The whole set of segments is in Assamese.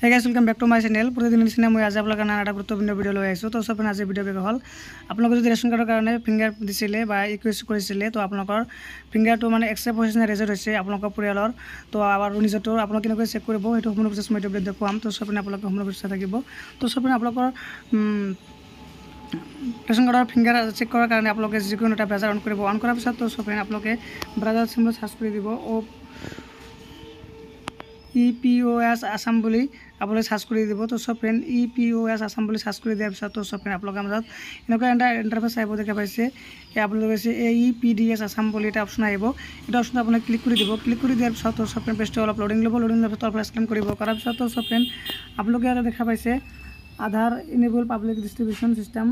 Hey guys, welcome back to my channel. प्रतिदिन निश्चित मैं आज आपलोग नाना गुरुत्वपूर्ण भिडिओ লৈ আহিছো তো সব আজি ভিডিও বেক হল আপোনালোক যদি ৰেশন কাৰ্ডৰ কাৰণে ফিংগাৰ দিছিলে বা ৰিকুৱেষ্ট কৰিছিলে তো আপোনালোকৰ ফিংগাৰটো মানে একসেপ্ট হৈছে না ৰিজেক্ট হৈছে আপোনালোকৰ পৰিয়ালৰ তো আৰু নিজটো আপোনালোক কেনেকৈ চেক কৰিব সেইটো সম্পূৰ্ণ প্ৰচেছ মই ভিডিঅ দেখুৱাম তো সব আপোনালোক সম্পূৰ্ণ প্ৰচেছ থাকিব তো সব আপোনালোকৰ ৰেশন কাৰ্ডৰ ফিংগাৰ চেক কৰাৰ কাৰণে আপোনালোকে যিকোনো এটা ব্ৰাউজাৰ অন কৰিব অন কৰাৰ পিছত তো সব আপোনালোকে ব্ৰাউজাৰ চিম্বল সাৰ্চ কৰি দিব EPOS আসাম বুলি আপোনালোকে সাৰ্চ কৰি দিব তো সব ফ্ৰেন্ড EPOS আসাম বুলি সাৰ্চ কৰি দিয়াৰ পিছত তো সব ফ্ৰেন্ড আপোনালোকৰ মাজত এনেকুৱা এটা ইন্টাৰফেস আহিব দেখা পাইছে আপোনালোকে কৈছে EPDS আসাম বুলি এটা অপচন আহিব এটা অপচন আপোনালোকে ক্লিক কৰি দিব ক্লিক কৰি দিয়াৰ পিছত তো সব ফ্ৰেন্ড পেজটো অলপ লোডিং ল'ব লোডিং লোৱাৰ পিছত অলপ স্ক্যান কৰিব কৰাৰ পিছত তো সব ফ্ৰেন্ড আপোনালোকে আৰু দেখা পাইছে আধাৰ ইনেবল পাব্লিক ডিস্ট্ৰিবিউশন সিস্টেম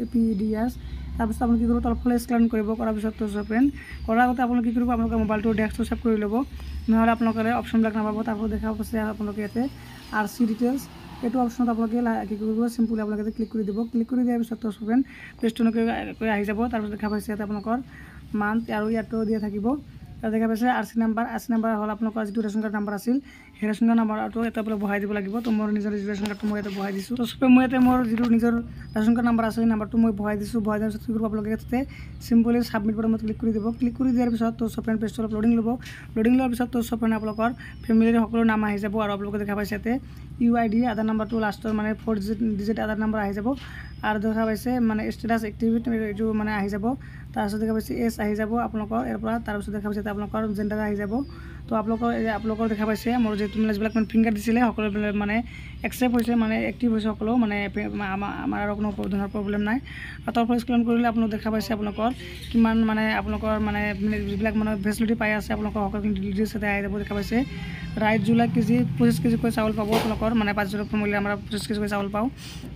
EPDS তাৰপিছত আপুনি কি কৰিব তলফালে স্ক্যান কৰিব কৰাৰ পিছত তো সব ফ্ৰেন্ড কৰাৰ আগতে আপোনালোকে কি কৰিব আপোনালোকৰ মোবাইলটো ডেস্কটপ সেভ কৰি ল'ব নহলে আপোনালোকে অপশনবিলাক নাপাব তারপর দেখা পাচ্ছে আপোনালোকে ইয়াতে RC ডিটেইলস এইটো অপশনত আপোনালোকে কি কৰিব সিম্পলি আপোনালোকে ক্লিক কৰি দিব ক্লিক কৰি দিয়াৰ পিছত তো সব ফ্ৰেন্ড পেজটো কৈ আহি যাব তাৰপিছত দেখা পাইছে ইয়াতে আপোনালোকৰ মান্থ আৰু ইয়াতো দিয়া থাকিব দেখা পাইছে RC নাম্বাৰ হল আপোনালোকৰ যেটো ৰেশন কাৰ্ড নাম্বাৰ আছিল সেই ৰেশন কাৰ্ড নাম্বাৰটো এটা পৰা বহাই দিব লাগিব তো মোৰ নিজৰ ৰেশন কাৰ্ডটো মই এটা বহাই দিছো তো সবে মই এটা মোৰ যেটো নিজৰ ৰেশন কাৰ্ড নাম্বাৰ আছে সেই নাম্বাৰটো মই বহাই দিছো বহাই দিয়াৰ পিছত কি কৰিব আপোনালোকে ইয়াতে সিম্পলি সাবমিট বাটনত ক্লিক কৰি দিব ক্লিক কৰি দিয়াৰ পিছত তো সব পেজটো লোডিং ল'ব লোডিং লোৱাৰ পিছত তো সব আপোনালোকৰ ফ্যামিলিৰ সকলো নাম আহি যাব আৰু আপোনালোকে দেখা পাইছে ইয়াতে UID আধাৰ নাম্বাৰটো লাষ্টৰ মানে 4 ডিজিট আধাৰ নাম্বাৰ আহি যাব আৰু দেখা পাইছে মানে ষ্টেটাস এক্টিভিটি এইটো মানে আহি যাব তাৰপিছত দেখা পাইছে এস আহি যাব আপোনালোকৰ এৰ পৰা তাৰপিছত দেখা পাইছে আপোনালোকৰ জেন্ডাৰ আহি যাব তো আপোনালোকৰ দেখা পাইছে মোৰ যে তুমি যিবিলাক মানে ফিংগাৰ দিছিলে সকলো মানে একসেপ্ট হৈছে মানে এক্টিভ হৈছে সকলো মানে আমাৰ আৰু কোনো ধৰণৰ প্ৰবলেম নাই আৰু তাৰ পৰা স্ক্যান কৰিলে আপোনালোকে দেখা পাইছে আপোনালোকৰ কিমান মানে আপোনালোকৰ মানে যিবিলাক মানে ফেচিলিটি পাই আছে আপোনালোকৰ সকলো ডিটেইলছ এটা আহি যাব দেখা পাইছে ৰাইট জুলাই কেজি 25 কেজি কৈ চাউল পাব আপোনালোকৰ মানে 500 ফ্যামিলি আমাৰ 25 কেজি কৈ চাউল পাও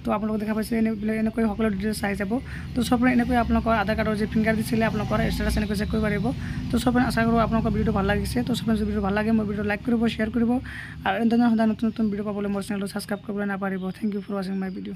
তো আপোনালোকে দেখা পাইছে এনেকৈ সকলো ডিটেইলছ আহি যাব তো সব এনেকৈ আপোনালোকৰ আধাৰ কাৰ্ডৰ যে ফিংগাৰ দিছিলে আপোনালোকৰ ষ্টেটাস এনেকৈ চেক কৰিব পাৰিব তো সব আশা কৰো আপোনালোকৰ ভিডিওটো ভাল লাগিছে তো সব ভিডিও ভাল লাগে মোৰ ভিডিও লাইক কৰিব শেয়াৰ কৰিব আৰু এনেধৰণৰ নতুন ভিডিও পাবলৈ মোৰ চেনেলটো সাবস্ক্ৰাইব কৰিবলৈ নাপাহৰিব thank you for watching my video